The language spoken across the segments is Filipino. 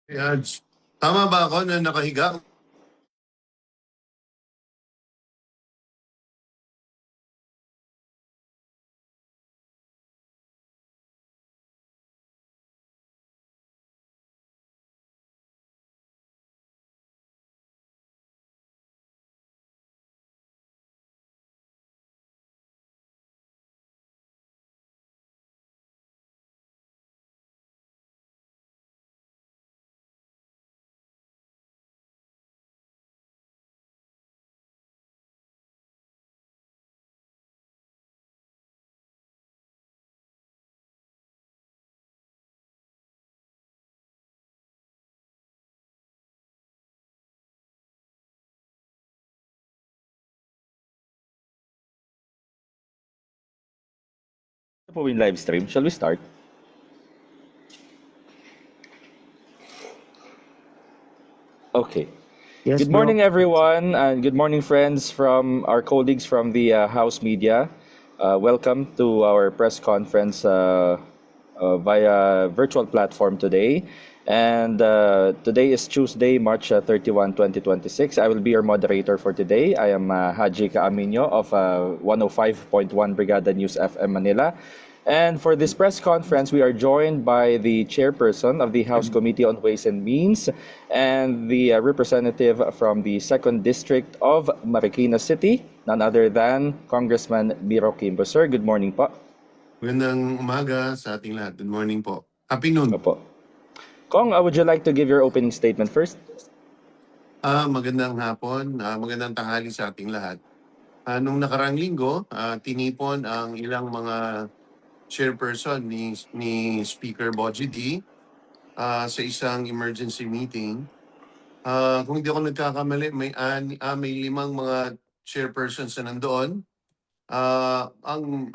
Yan. Tama ba ako na nakahiga? Po in live stream. Shall we start? Okay. Yes, Good bro. morning, everyone, and good morning, friends from our colleagues from the House Media. Welcome to our press conference via virtual platform today. And today is Tuesday, March 31, 2026. I will be your moderator for today. I am Haji Kaaminyo of 105.1 Brigada News FM Manila. And for this press conference, we are joined by the chairperson of the House Committee on Ways and Means and the representative from the 2nd District of Marikina City, none other than Congressman Biro Kimbo. Sir, good morning po. Magandang umaga sa ating lahat. Good morning po. Happy noon. Opo. Kong, would you like to give your opening statement first? Magandang hapon. Magandang tanghali sa ating lahat. Nung nakaraang linggo, tinipon ang ilang mga chairperson ni Speaker Boji D sa isang emergency meeting. Kung hindi ako nagkakamali, may limang mga chairpersons na nandoon.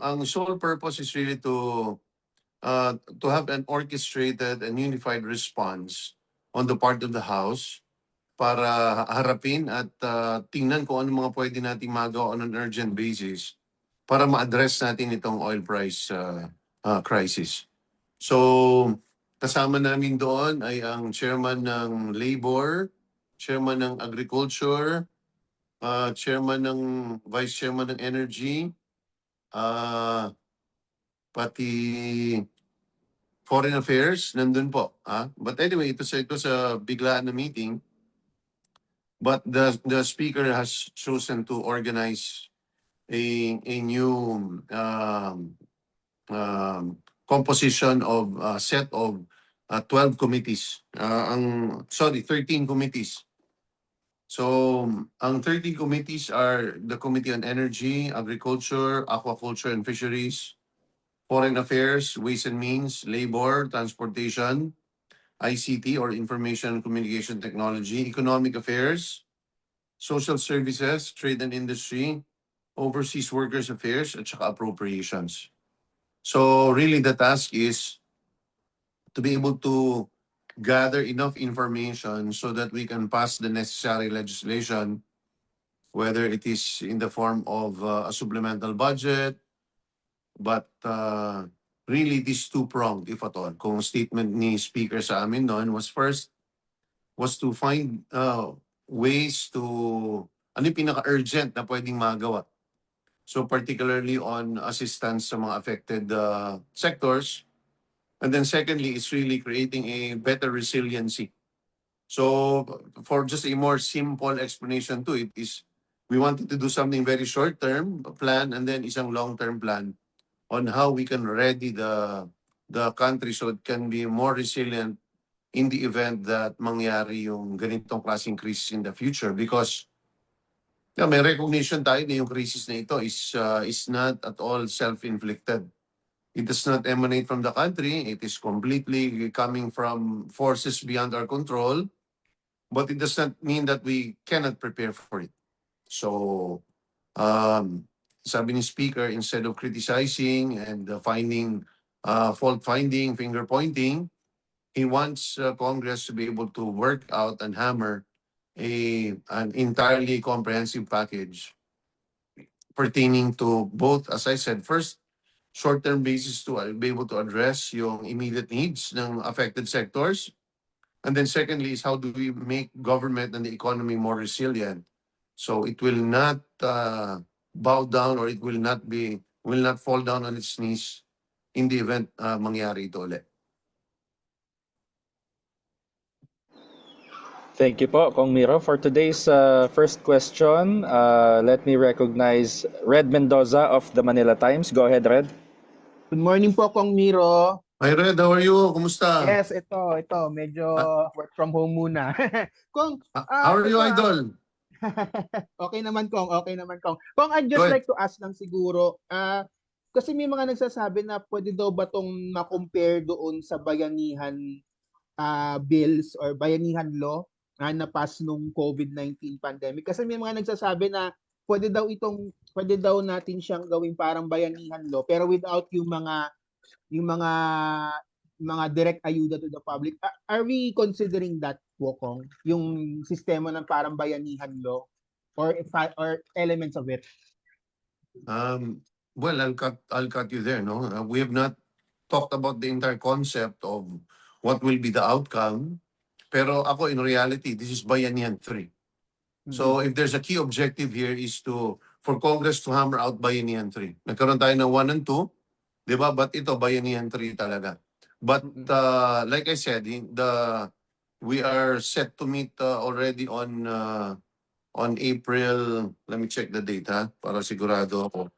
Ang sole purpose is really to have an orchestrated and unified response on the part of the House para harapin at tingnan kung ano mga pwede nating magawa on an urgent basis para ma-address natin itong oil price crisis. So, kasama namin doon ay ang chairman ng Labor, chairman ng Agriculture, vice chairman ng Energy, pati Foreign Affairs, nandun po. But anyway, ito sa biglaan na meeting. But the speaker has chosen to organize a new composition of set of 12 committees. 13 committees. So, ang 13 committees are the Committee on Energy, Agriculture, Aquaculture and Fisheries, Foreign Affairs, Ways and Means, Labor, Transportation, ICT or Information and Communication Technology, Economic Affairs, Social Services, Trade and Industry, Overseas Workers Affairs, at saka Appropriations. So really the task is to be able to gather enough information so that we can pass the necessary legislation, whether it is in the form of a supplemental budget, but really it is two-pronged, if at all. Kung statement ni Speaker sa amin noon was to find ways to, ano yung pinaka-urgent na pwedeng magawa. So particularly on assistance sa mga affected sectors. And then secondly, it's really creating a better resiliency. So for just a more simple explanation to it is, we wanted to do something very short-term plan and then isang long-term plan on how we can ready the country so it can be more resilient in the event that mangyari yung ganitong klaseng crisis in the future. Because may recognition tayo na yung crisis na ito is not at all self-inflicted. It does not emanate from the country. It is completely coming from forces beyond our control. But it does not mean that we cannot prepare for it. So, sabi ni Speaker, instead of criticizing and fault finding, finger pointing, he wants Congress to be able to work out and hammer an entirely comprehensive package pertaining to both, as I said, first, short-term basis to be able to address yung immediate needs ng affected sectors. And then secondly is how do we make government and the economy more resilient so it will not bow down or it will not fall down on its knees in the event mangyari ito ulit. Thank you po, Kong Miro. For today's first question, let me recognize Red Mendoza of the Manila Times. Go ahead, Red. Good morning po, Kong Miro. Hi Red, how are you? Kumusta? Yes, ito, medyo work from home muna. Kong, How are you, ito Idol? okay naman, Kong, okay naman, Kong. Kong, I'd Go just ahead. like to ask lang siguro, kasi may mga nagsasabi na pwede daw ba tong ma-compare doon sa bayanihan bills or bayanihan law na napas nung COVID-19 pandemic. Kasi may mga nagsasabi na pwede daw natin siyang gawing parang bayanihan law pero without yung mga direct ayuda to the public. Are we considering that, Wokong? Yung sistema ng parang bayanihan law or elements of it? Well, I'll cut you there. No, we have not talked about the entire concept of what will be the outcome. Pero ako, in reality, this is Bayanihan 3. So if there's a key objective here is for Congress to hammer out Bayanihan 3. Nagkaroon tayo ng 1 and 2, di ba? But ito, Bayanihan 3 talaga. But like I said, we are set to meet already on April. Let me check the date, para sigurado ako.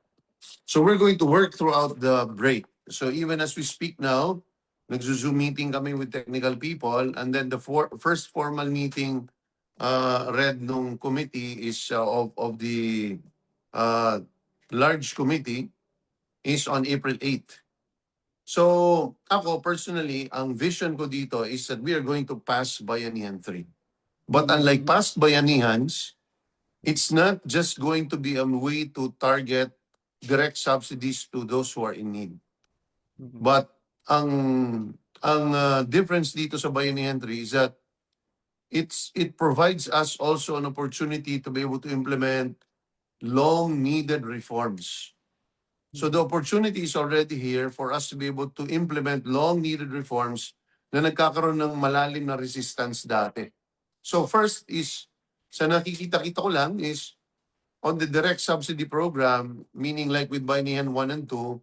So we're going to work throughout the break. So even as we speak now, nagzo-Zoom meeting kami with technical people, and then the first formal meeting read nung committee is of the large committee is on April 8th. So ako personally, ang vision ko dito is that we are going to pass Bayanihan 3. But unlike past Bayanihans, it's not just going to be a way to target direct subsidies to those who are in need. But ang difference dito sa Bayanihan 3 is that it provides us also an opportunity to be able to implement long-needed reforms. So the opportunity is already here for us to be able to implement long-needed reforms na nagkakaroon ng malalim na resistance dati. So first is, sa nakikita-kita ko lang is, on the direct subsidy program, meaning like with Bayanihan 1 and 2,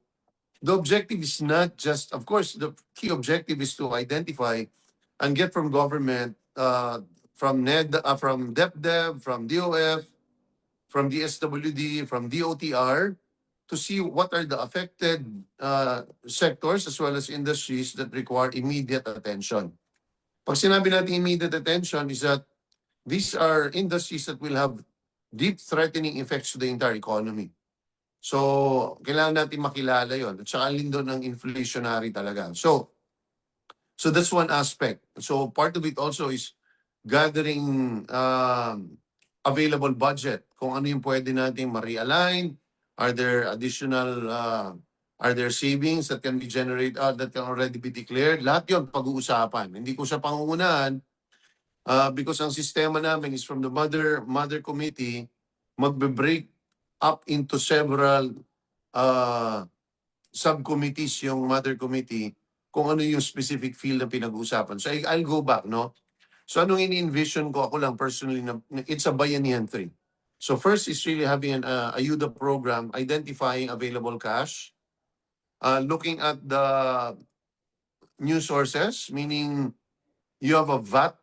the objective is not just, of course, the key objective is to identify and get from government, from from DepDev, from DOF, from DSWD, from DOTR, to see what are the affected sectors as well as industries that require immediate attention. Pag sinabi natin immediate attention is that these are industries that will have deep threatening effects to the entire economy. So, kailangan natin makilala yon. At saka alin doon ang inflationary talaga. So that's one aspect. So part of it also is gathering available budget. Kung ano yung pwede natin ma-realign. Are there additional, are there savings that can be generated, that can already be declared? Lahat yun pag-uusapan. Hindi ko siya pangungunahan because ang sistema namin is from the mother committee, magbe-break up into several subcommittees yung mother committee kung ano yung specific field na pinag-uusapan. So I'll go back, no? So anong ini-envision ko, ako lang personally, na it's a Bayanihan 3. So first is really having an ayuda program, identifying available cash, looking at the new sources, meaning you have a VAT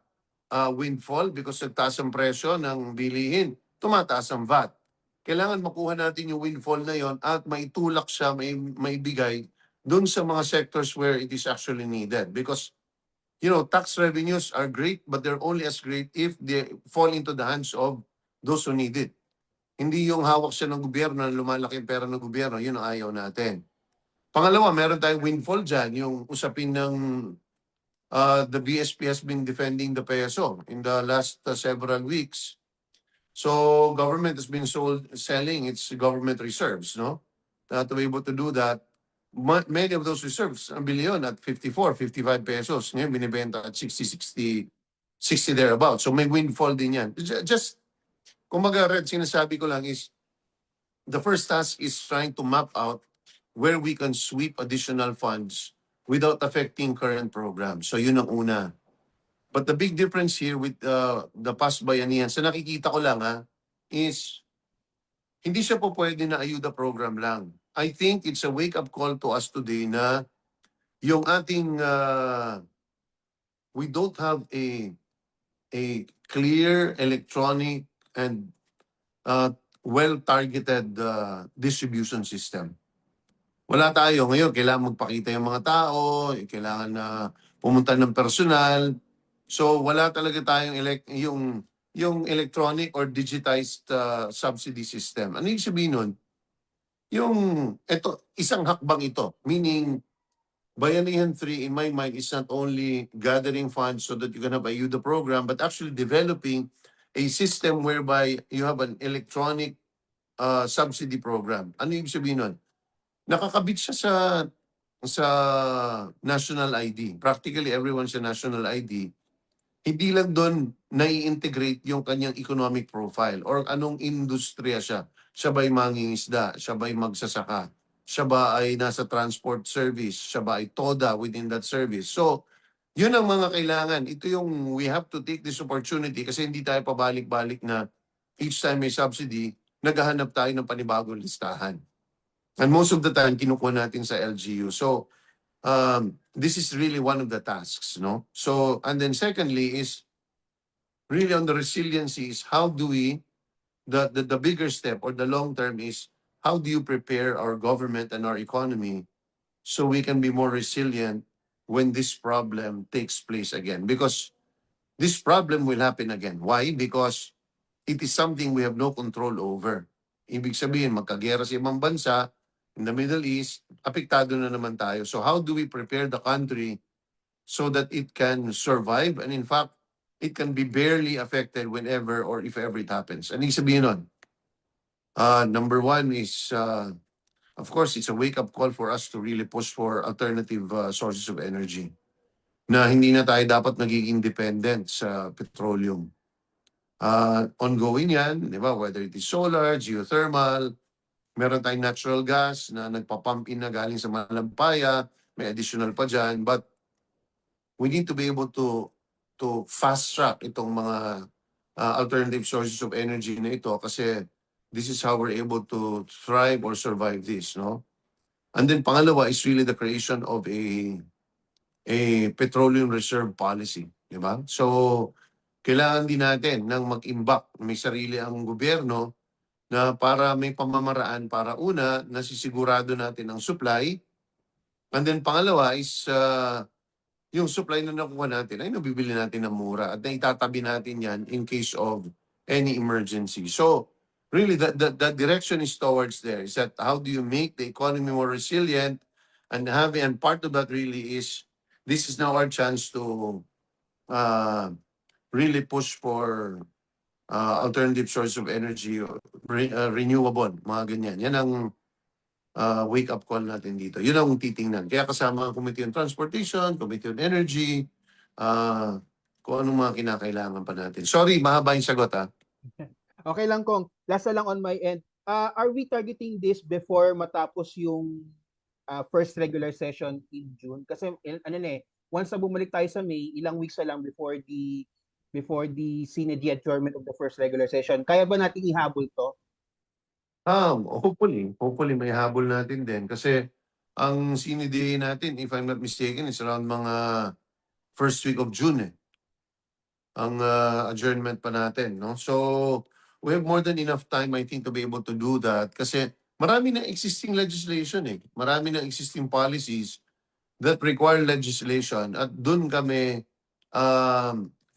windfall because nagtaas ang presyo ng bilihin, tumataas ang VAT. Kailangan makuha natin yung windfall na yon at maitulak siya, maibigay dun sa mga sectors where it is actually needed. Because, tax revenues are great, but they're only as great if they fall into the hands of those who need it. Hindi yung hawak siya ng gobyerno na lumalaki ang pera ng gobyerno, yun ang ayaw natin. Pangalawa, meron tayong windfall dyan, yung usapin ng the BSP has been defending the peso in the last several weeks. So government has been selling its government reserves, no? To be able to do that, many of those reserves, ang bilyon at 54, 55 pesos. Ngayon, binibenta at 60 thereabout. So may windfall din yan. Just, kumbaga, Red, sinasabi ko lang is, the first task is trying to map out where we can sweep additional funds without affecting current programs. So yun ang una. But the big difference here with the past bayanihan, sa nakikita ko lang is hindi siya po pwede na ayuda program lang. I think it's a wake-up call to us today na yung ating, we don't have a clear electronic and well-targeted distribution system. Wala tayo. Ngayon, kailangan magpakita yung mga tao, kailangan na pumunta ng personal. So, wala talaga tayong yung electronic or digitized subsidy system. Ano yung sabihin nun? Isang hakbang ito. Meaning, Bayanihan 3, in my mind, is not only gathering funds so that you can have a UDA program, but actually developing a system whereby you have an electronic subsidy program. Ano yung sabihin nun? Nakakabit siya sa national ID. Practically everyone sa national ID. Hindi lang doon nai-integrate yung kanyang economic profile or anong industriya siya. Siya ba'y mangingisda? Siya ba'y magsasaka? Siya ba ay nasa transport service? Siya ba ay TODA within that service? So, yun ang mga kailangan. Ito yung we have to take this opportunity kasi hindi tayo pabalik-balik na each time may subsidy, naghahanap tayo ng panibagong listahan. And most of the time, kinukuha natin sa LGU. So, this is really one of the tasks, no? So, and then secondly is really on the resiliency is how do we, the bigger step or the long term is how do you prepare our government and our economy so we can be more resilient when this problem takes place again? Because this problem will happen again. Why? Because it is something we have no control over. Ibig sabihin, magkagera sa ibang bansa, in the Middle East, apektado na naman tayo. So how do we prepare the country so that it can survive and in fact, it can be barely affected whenever or if ever it happens? Ano yung sabihin nun? Number one is, of course, it's a wake-up call for us to really push for alternative sources of energy na hindi na tayo dapat magiging dependent sa petroleum. Ongoing yan, di ba? Whether it is solar, geothermal, meron tayong natural gas na nagpa-pump in na galing sa Malampaya, may additional pa dyan. But we need to be able to fast track itong mga alternative sources of energy na ito kasi this is how we're able to thrive or survive this, no? And then pangalawa is really the creation of a petroleum reserve policy, di ba? So, kailangan din natin ng mag-imbak. May sarili ang gobyerno na para may pamamaraan para una, nasisigurado natin ang supply. And then pangalawa is yung supply na nakuha natin ay nabibili natin ng mura at naitatabi natin yan in case of any emergency. So really the direction is towards there. Is that how do you make the economy more resilient and part of that really is this is now our chance to really push for alternative source of energy, renewable, mga ganyan. Yan ang wake-up call natin dito. Yun ang titingnan. Kaya kasama ang Committee on Transportation, Committee on Energy, kung anong mga kinakailangan pa natin. Sorry, mahaba yung sagot Okay lang, Kong. Last na lang on my end. Are we targeting this before matapos yung first regular session in June? Kasi once na bumalik tayo sa May, ilang weeks na lang before the Senate adjournment of the first regular session. Kaya ba natin ihabol to? Hopefully may habol natin din. Kasi ang CND natin, if I'm not mistaken, is around mga first week of June ang adjournment pa natin, no? So, we have more than enough time, I think, to be able to do that. Kasi marami na existing legislation Marami na existing policies that require legislation. At dun kami,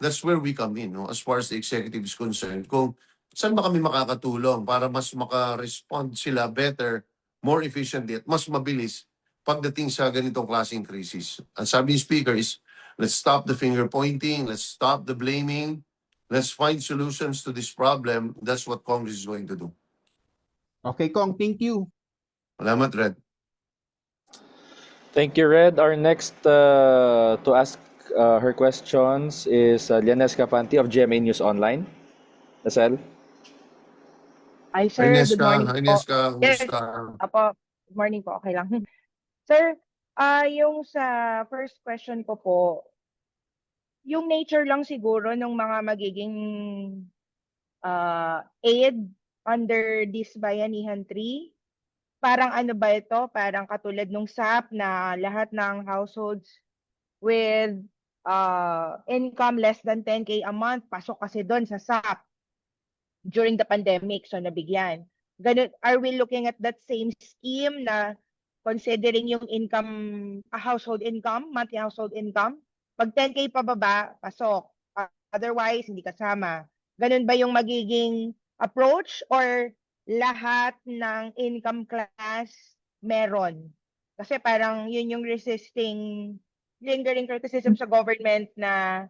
that's where we come in, no? As far as the executive is concerned. Kung saan ba kami makakatulong para mas maka-respond sila better, more efficiently, at mas mabilis pagdating sa ganitong klaseng crisis. Ang sabi ni Speaker is, let's stop the finger pointing, let's stop the blaming, let's find solutions to this problem. That's what Congress is going to do. Okay, Kong, thank you. Salamat, Red. Thank you, Red. Our next to ask her questions is Lianes Cafanti of GMA News Online. Nasel? Hi, sir. Good morning po. Agnieszka, Yes. kumusta? Apo, good morning po. Okay lang. Sir, yung sa first question ko po, yung nature lang siguro ng mga magiging aid under this Bayanihan 3. Parang ano ba ito? Parang katulad nung SAP na lahat ng households with income less than 10K a month, pasok kasi doon sa SAP during the pandemic, so nabigyan. Ganun, are we looking at that same scheme na considering yung income, household income, monthly household income? Pag 10K pababa, pasok. Otherwise, hindi kasama. Ganun ba yung magiging approach or lahat ng income class meron? Kasi parang yun yung lingering criticism sa government na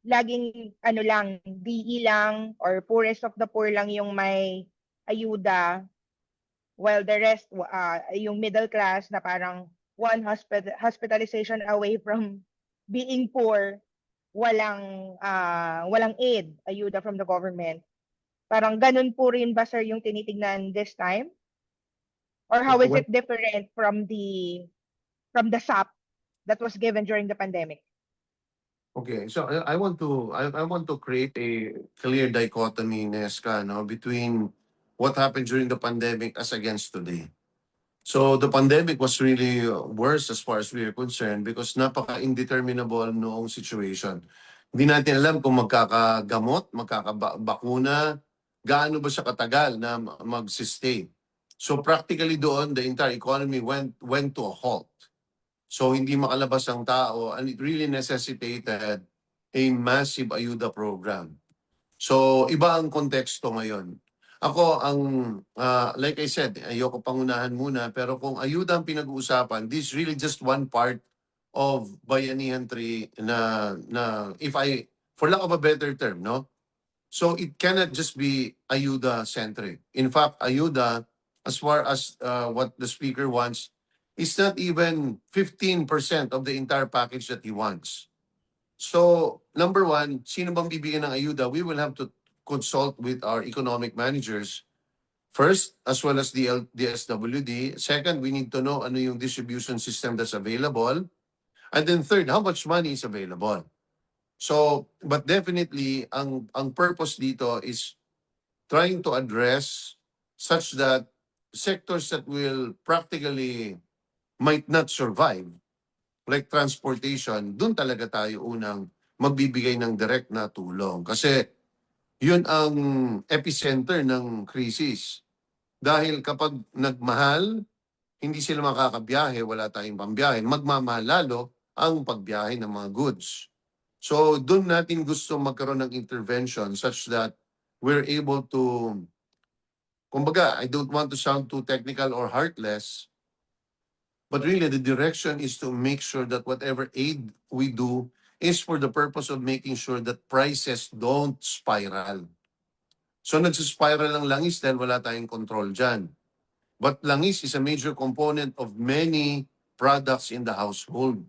laging ano lang, DE lang or poorest of the poor lang yung may ayuda while the rest yung middle class na parang one hospitalization away from being poor, walang aid, ayuda from the government. Parang ganun po rin ba sir yung tinitignan this time? Or how is it different from the SAP that was given during the pandemic? Okay, so I want to create a clear dichotomy, Nesca, no, between what happened during the pandemic as against today. So the pandemic was really worse as far as we are concerned because napaka-indeterminable noong situation. Hindi natin alam kung magkakagamot, magkakabakuna, gaano ba siya katagal na mag-stay. So practically doon, the entire economy went to a halt. So hindi makalabas ang tao and it really necessitated a massive ayuda program. So iba ang konteksto ngayon. Ako like I said, ayoko pangunahan muna pero kung ayuda ang pinag-uusapan, this is really just one part of Bayanihan 3 na if I for lack of a better term, no? So it cannot just be ayuda centric. In fact, ayuda as far as what the speaker wants is not even 15% of the entire package that he wants. So, number one, sino bang bibigyan ng ayuda? We will have to consult with our economic managers first, as well as the SWD. Second, we need to know ano yung distribution system that's available. And then third, how much money is available? So, but definitely, ang purpose dito is trying to address such that sectors that will practically might not survive, like transportation, dun talaga tayo unang magbibigay ng direct na tulong. Kasi yun ang epicenter ng krisis. Dahil kapag nagmahal, hindi sila makakabiyahe, wala tayong pambiyahe, magmamahal lalo ang pagbiyahe ng mga goods. So dun natin gusto magkaroon ng intervention such that we're able to, kumbaga, I don't want to sound too technical or heartless, but really, the direction is to make sure that whatever aid we do is for the purpose of making sure that prices don't spiral. So nagsispiral ang langis dahil wala tayong control dyan. But langis is a major component of many products in the household.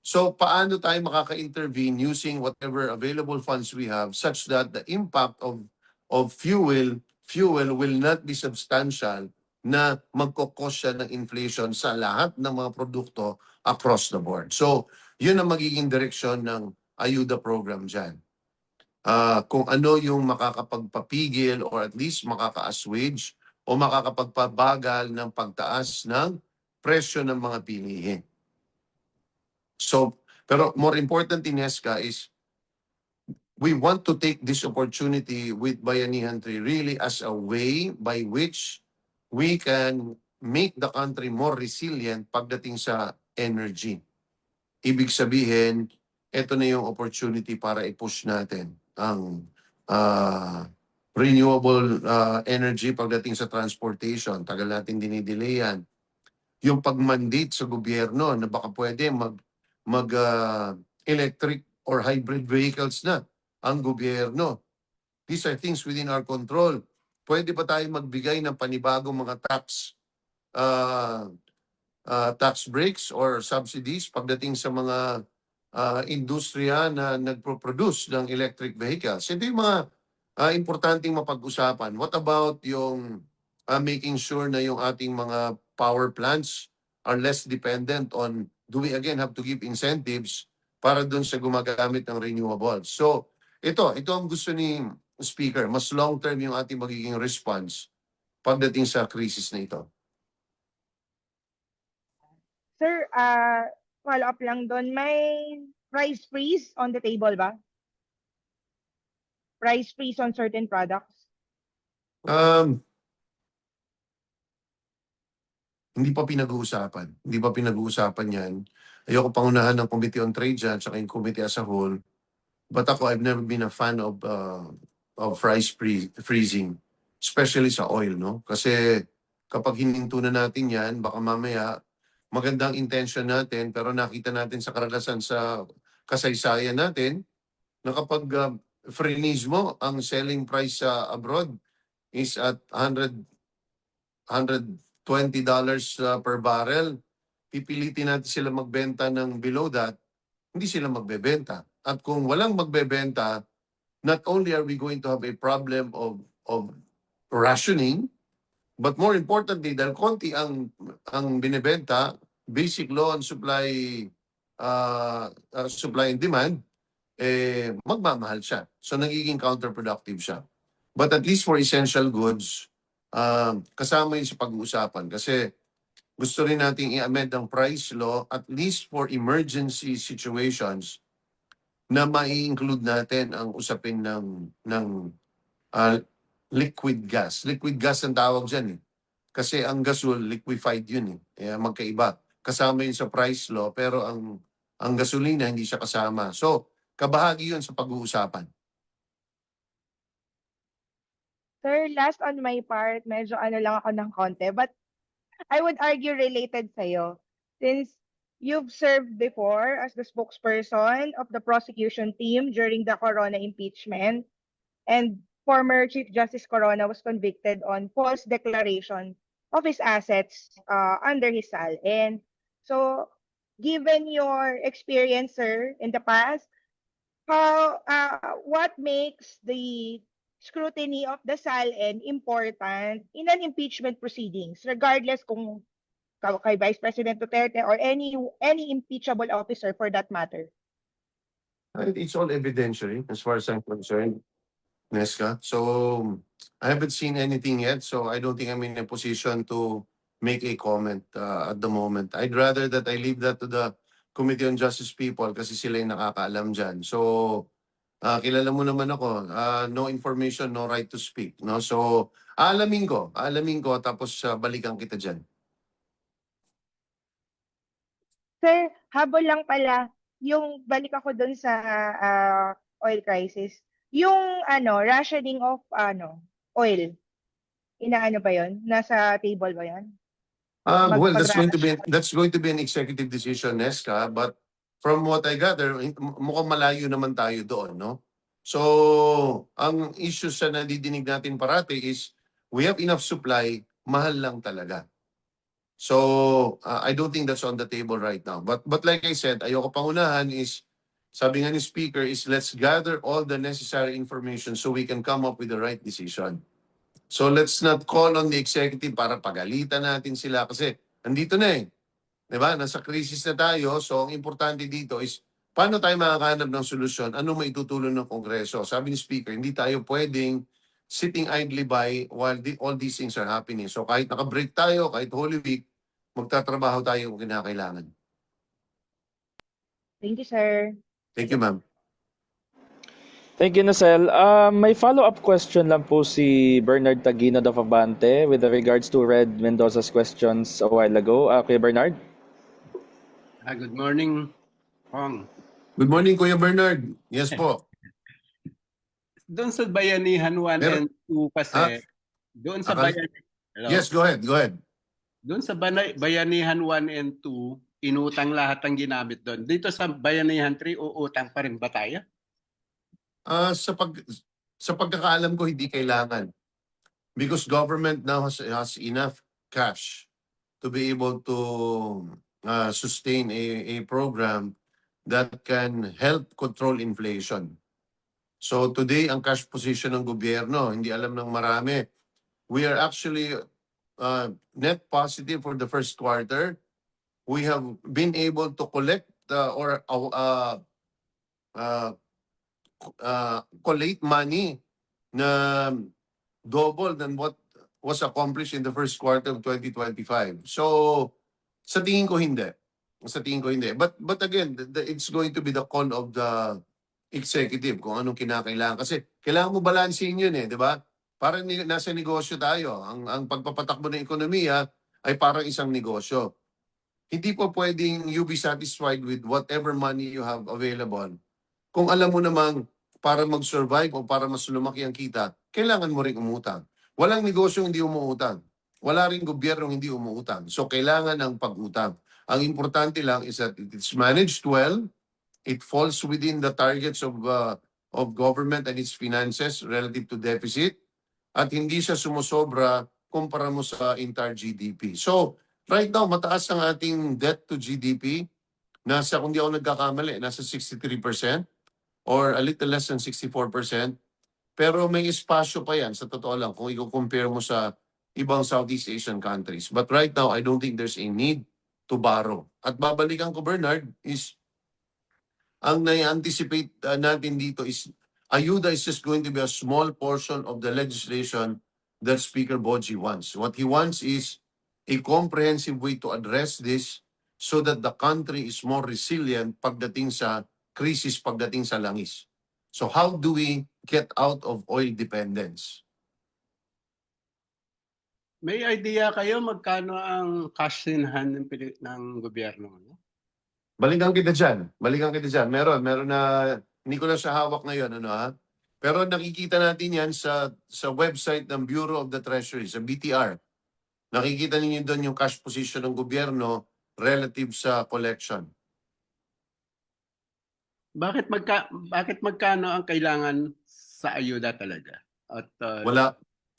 So paano tayo makaka-intervene using whatever available funds we have such that the impact of fuel will not be substantial na magkokos siya ng inflation sa lahat ng mga produkto across the board. So, yun ang magiging direksyon ng ayuda program dyan. Kung ano yung makakapagpapigil or at least makaka-assuage o makakapagpabagal ng pagtaas ng presyo ng mga bilihin. So, pero more important in Nesca is we want to take this opportunity with Bayanihan 3 really as a way by which we can make the country more resilient pagdating sa energy. Ibig sabihin, ito na yung opportunity para i-push natin ang renewable energy pagdating sa transportation. Tagal natin dinidelayan. Yung pag-mandate sa gobyerno na baka pwede electric or hybrid vehicles na ang gobyerno. These are things within our control. Pwede pa tayo magbigay ng panibagong mga tax breaks or subsidies pagdating sa mga industriya na nagpo-produce ng electric vehicles. Ito yung mga importanteng mapag-usapan. What about yung making sure na yung ating mga power plants are less dependent on, do we again have to give incentives para dun sa gumagamit ng renewable. So, ito ang gusto ni Speaker, mas long-term yung ating magiging response pagdating sa krisis na ito. Sir, follow up lang doon. May price freeze on the table ba? Price freeze on certain products? Hindi pa pinag-uusapan. Hindi pa pinag-uusapan yan. Ayoko pangunahan ng Committee on Trade dyan, tsaka yung committee as a whole. But ako, I've never been a fan of freezing, especially sa oil, no? Kasi kapag hininto na natin yan, baka mamaya magandang intention natin, pero nakita natin sa karanasan sa kasaysayan natin na kapag freeze mo, ang selling price sa abroad is at $120 per barrel. Pipilitin natin sila magbenta ng below that, hindi sila magbebenta. At kung walang magbebenta, not only are we going to have a problem of rationing, but more importantly, dahil konti ang binebenta, basic law on supply supply and demand, magmamahal siya. So nagiging counterproductive siya. But at least for essential goods, kasama yun sa pag-uusapan. Kasi gusto rin nating i-amend ang price law at least for emergency situations na mai-include natin ang usapin ng liquid gas. Liquid gas ang tawag dyan eh. Kasi ang gasol, liquefied yun eh. Kaya magkaiba. Kasama yun sa price law pero ang gasolina hindi siya kasama. So, kabahagi yun sa pag-uusapan. Sir, last on my part, medyo ano lang ako ng konti, but I would argue related sa'yo. Since you've served before as the spokesperson of the prosecution team during the Corona impeachment, and former Chief Justice Corona was convicted on false declaration of his assets under his SAL. And so, given your experience, sir, in the past, what makes the scrutiny of the SALN important in an impeachment proceedings, regardless kung kay Vice President Duterte or any impeachable officer for that matter? It's all evidentiary as far as I'm concerned, Nesca. So, I haven't seen anything yet, so I don't think I'm in a position to make a comment at the moment. I'd rather that I leave that to the Committee on Justice people kasi sila yung nakakaalam dyan. So, kilala mo naman ako, no information, no right to speak. No? So, alamin ko, tapos balikan kita dyan. Sir, habol lang pala, yung balik ako dun sa oil crisis. Yung rationing of oil, inaano ba yon? Nasa table ba yon? Well, Magpag-ration. that's going to be an executive decision, Nesca, but from what I gather, mukhang malayo naman tayo doon, no? So, ang issue sa nadidinig natin parati is we have enough supply, mahal lang talaga. So, I don't think that's on the table right now. But like I said, ayoko pangunahan is, sabi nga ni Speaker, is let's gather all the necessary information so we can come up with the right decision. So let's not call on the executive para pagalitan natin sila kasi andito na eh. Diba? Nasa crisis na tayo. So ang importante dito is paano tayo makakahanap ng solusyon? Ano maitutulong ng Kongreso? Sabi ni Speaker, hindi tayo pwedeng sitting idly by while all these things are happening. So kahit naka-break tayo, kahit Holy Week, magtatrabaho tayo kung kinakailangan. Thank you, sir. Thank you, ma'am. Thank you, Nacel. May follow-up question lang po si Bernard Tagino of Abante with regards to Red Mendoza's questions a while ago. Okay, Bernard? Good morning, Hong. Good morning, Kuya Bernard. Yes po. Doon sa Bayanihan 1 Pero- and 2 kasi, doon sa Akala- Hello? Yes, go ahead. Doon sa Bayanihan 1 and 2, inutang lahat ang ginamit doon. Dito sa Bayanihan 3, uutang pa rin ba tayo? Sa pagkakaalam ko, hindi kailangan. Because government now has enough cash to be able to sustain a program that can help control inflation. So today, ang cash position ng gobyerno, hindi alam ng marami. We are actually net positive for the first quarter. We have been able to collect or uh, collate money na double than what was accomplished in the first quarter of 2025. So, sa tingin ko hindi. Sa tingin ko hindi. But again, it's going to be the call of the executive kung anong kinakailangan. Kasi kailangan mo balansehin yun di ba? Parang nasa negosyo tayo. Ang pagpapatakbo ng ekonomiya ay parang isang negosyo. Hindi po pwedeng you be satisfied with whatever money you have available. Kung alam mo namang para mag-survive o para mas lumaki ang kita, kailangan mo rin umutang. Walang negosyo hindi umuutang. Wala rin gobyerno hindi umuutang. So kailangan ng pag-utang. Ang importante lang is that it's managed well, it falls within the targets of government and its finances relative to deficit, at hindi siya sumusobra kumpara mo sa entire GDP. So, right now, mataas ang ating debt to GDP. Kung di ako nagkakamali, nasa 63% or a little less than 64%. Pero may espasyo pa yan, sa totoo lang, kung i-compare mo sa ibang Southeast Asian countries. But right now, I don't think there's a need to borrow. At babalikan ko, Bernard, is ang nai-anticipate natin dito is ayuda is just going to be a small portion of the legislation that Speaker Boji wants. What he wants is a comprehensive way to address this so that the country is more resilient pagdating sa krisis, pagdating sa langis. So how do we get out of oil dependence? May idea kayo magkano ang cash in hand ng gobyerno? No? Balikan kita dyan. Meron na, hindi ko na siya hawak ngayon, Pero nakikita natin yan sa website ng Bureau of the Treasury, sa BTR. Nakikita ninyo doon yung cash position ng gobyerno relative sa collection. Bakit magkano ang kailangan sa ayuda talaga? At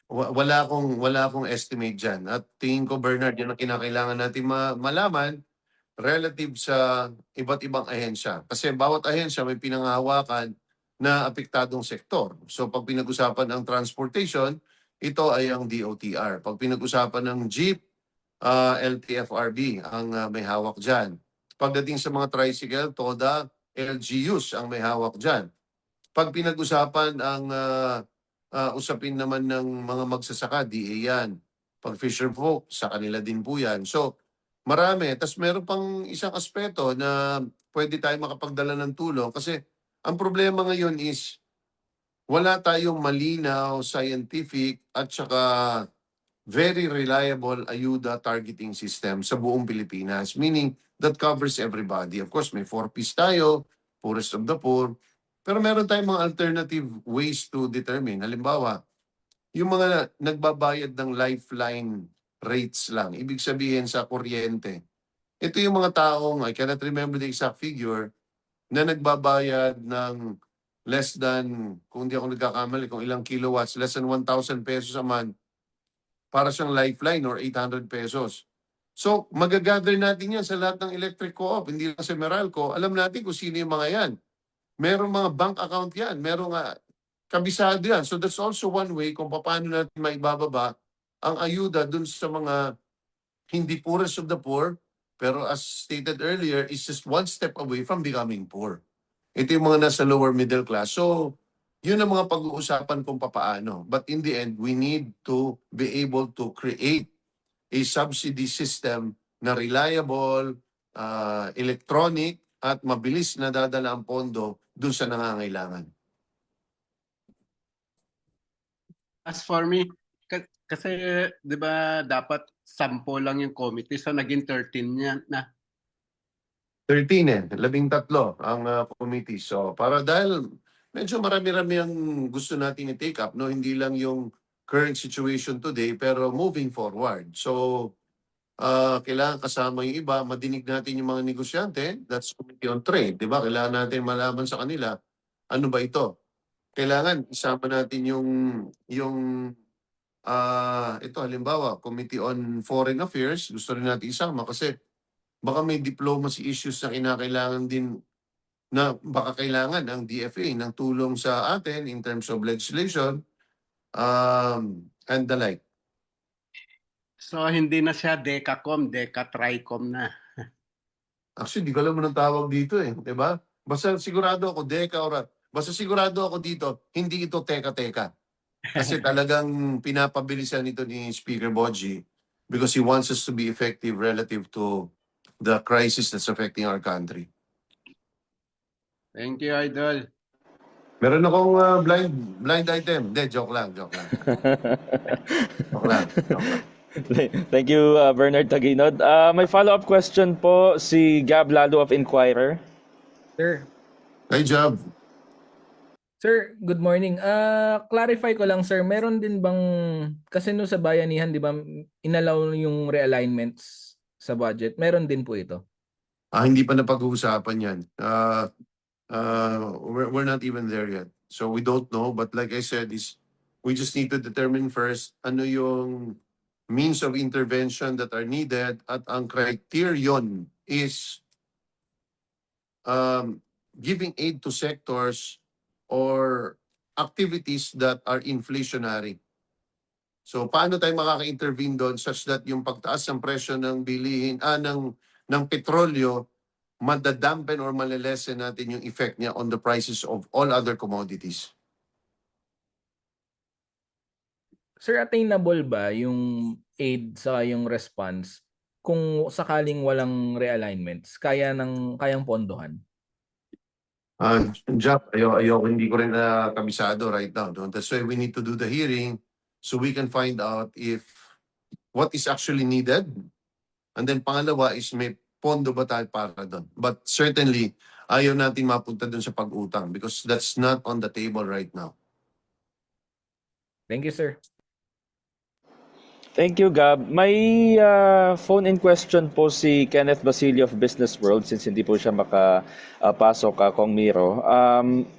Wala akong estimate diyan. At tingin ko, Bernard, yan ang kinakailangan natin malaman relative sa iba't ibang ahensya. Kasi bawat ahensya may pinanghahawakan na apektadong sektor. So pag pinag-usapan ng transportation, ito ay ang DOTR. Pag pinag-usapan ng jeep, LTFRB ang may hawak dyan. Pagdating sa mga tricycle, TODA, LGUs ang may hawak dyan. Pag pinag-usapan ang usapin naman ng mga magsasaka, DA yan. Pag fisher folk, sa kanila din po yan. So, marami. Tapos meron pang isang aspeto na pwede tayo makapagdala ng tulong kasi ang problema ngayon is wala tayong malinaw, scientific at saka very reliable ayuda targeting system sa buong Pilipinas. Meaning, that covers everybody. Of course, may 4Ps tayo, poorest of the poor. Pero meron tayong mga alternative ways to determine. Halimbawa, yung mga nagbabayad ng lifeline rates lang. Ibig sabihin sa kuryente. Ito yung mga taong, I cannot remember the exact figure, na nagbabayad ng less than, kung di ako nagkakamali, kung ilang kilowatts, less than 1,000 pesos a month para siyang lifeline or 800 pesos. So, magagather natin yan sa lahat ng electric co-op, hindi lang sa Meralco. Alam natin kung sino yung mga yan. Merong mga bank account yan. Merong kabisado yan. So, that's also one way kung paano natin maibababa ang ayuda dun sa mga hindi poorest of the poor, pero as stated earlier, is just one step away from becoming poor. Ito yung mga nasa lower middle class. So, yun ang mga pag-uusapan kung papaano. But in the end, we need to be able to create a subsidy system na reliable, electronic, at mabilis na dadala ang pondo dun sa nangangailangan. as for me, kasi 'di ba dapat 10 lang yung committee, so naging 13 yan na. 13 13 ang committee. So para dahil medyo marami-rami ang gusto natin i-take up, no? Hindi lang yung current situation today, pero moving forward. So kailangan kasama yung iba, madinig natin yung mga negosyante, that's Committee on Trade, di ba? Kailangan natin malaman sa kanila, ano ba ito? Kailangan isama natin yung ito halimbawa, Committee on Foreign Affairs, gusto rin natin isama kasi baka may diplomacy issues na kinakailangan din na baka kailangan ng DFA ng tulong sa atin in terms of legislation and the like. So hindi na siya DECACOM, DECA-TRICOM na. Actually, di ko alam mo ng tawag dito di ba? Basta sigurado ako, basta sigurado ako dito, hindi ito teka-teka. Kasi talagang pinapabilisan ito ni Speaker Boji because he wants us to be effective relative to the crisis that's affecting our country. Thank you, Idol. Meron akong blind item. Hindi, joke lang. Joke lang. Thank you, Bernard Taginod. May follow-up question po si Gab Lalo of Inquirer. Sir, Hey, Job. sir, good morning. Clarify ko lang sir, meron din bang kasi no sa bayanihan 'di ba inalaw yung realignments sa budget? Meron din po ito. Hindi pa napag-uusapan yan. We're not even there yet. So we don't know. But like I said, we just need to determine first ano yung means of intervention that are needed at ang criterion is giving aid to sectors or activities that are inflationary. So paano tayo makaka-intervene doon such that yung pagtaas ng presyo ng bilihin ng petrolyo madadampen or malilesen natin yung effect niya on the prices of all other commodities. Sir, attainable ba yung aid sa yung response kung sakaling walang realignments? Kayang pondohan? Jack, hindi ko rin kabisado right now. No? That's why we need to do the hearing so we can find out if what is actually needed. And then pangalawa is may pondo ba tayo para doon. But certainly, ayaw natin mapunta doon sa pag-utang because that's not on the table right now. Thank you, sir. Thank you, Gab. May phone-in question po si Kenneth Basilio of Business World since hindi po siya makapasok, Kong Miro.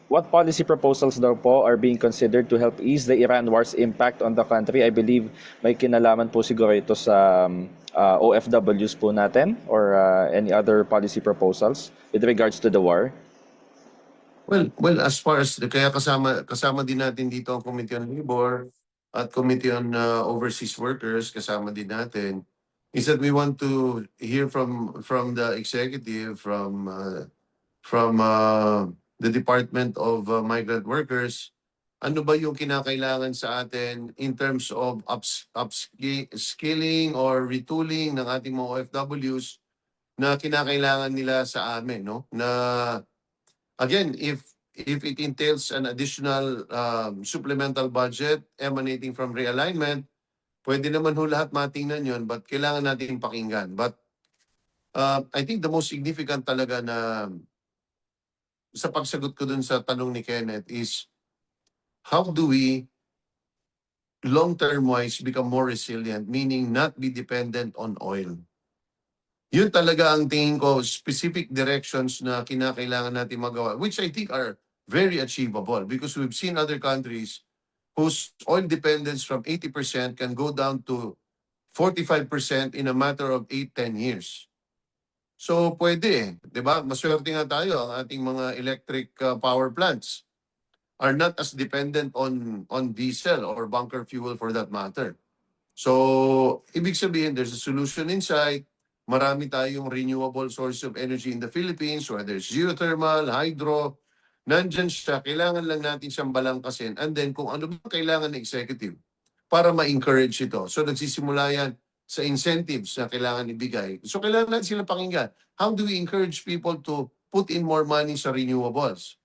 What policy proposals daw po are being considered to help ease the Iran war's impact on the country? I believe may kinalaman po siguro ito sa OFWs po natin or any other policy proposals with regards to the war? Well, as far as kaya kasama din natin dito ang Committee on Labor at Committee on Overseas Workers, kasama din natin, is that we want to hear from the executive, from the Department of Migrant Workers, ano ba yung kinakailangan sa atin in terms of upskilling or retooling ng ating mga OFWs na kinakailangan nila sa amin, no? Na again, if it entails an additional supplemental budget emanating from realignment, pwede naman ho lahat matingnan yon, but kailangan natin pakinggan. But I think the most significant talaga na sa pagsagot ko dun sa tanong ni Kenneth is how do we long-term wise become more resilient, meaning not be dependent on oil. Yun talaga ang tingin ko, specific directions na kinakailangan natin magawa, which I think are very achievable because we've seen other countries whose oil dependence from 80% can go down to 45% in a matter of 8-10 years. So pwede, di ba? Maswerte nga tayo, ang ating mga electric power plants are not as dependent on diesel or bunker fuel for that matter. So ibig sabihin, there's a solution inside. Marami tayong renewable source of energy in the Philippines, whether it's geothermal, hydro, nandyan siya, kailangan lang natin siyang balangkasin. And then kung ano ba kailangan ng executive para ma-encourage ito. So nagsisimula yan sa incentives na kailangan ibigay. So kailangan natin sila pakinggan. How do we encourage people to put in more money sa renewables?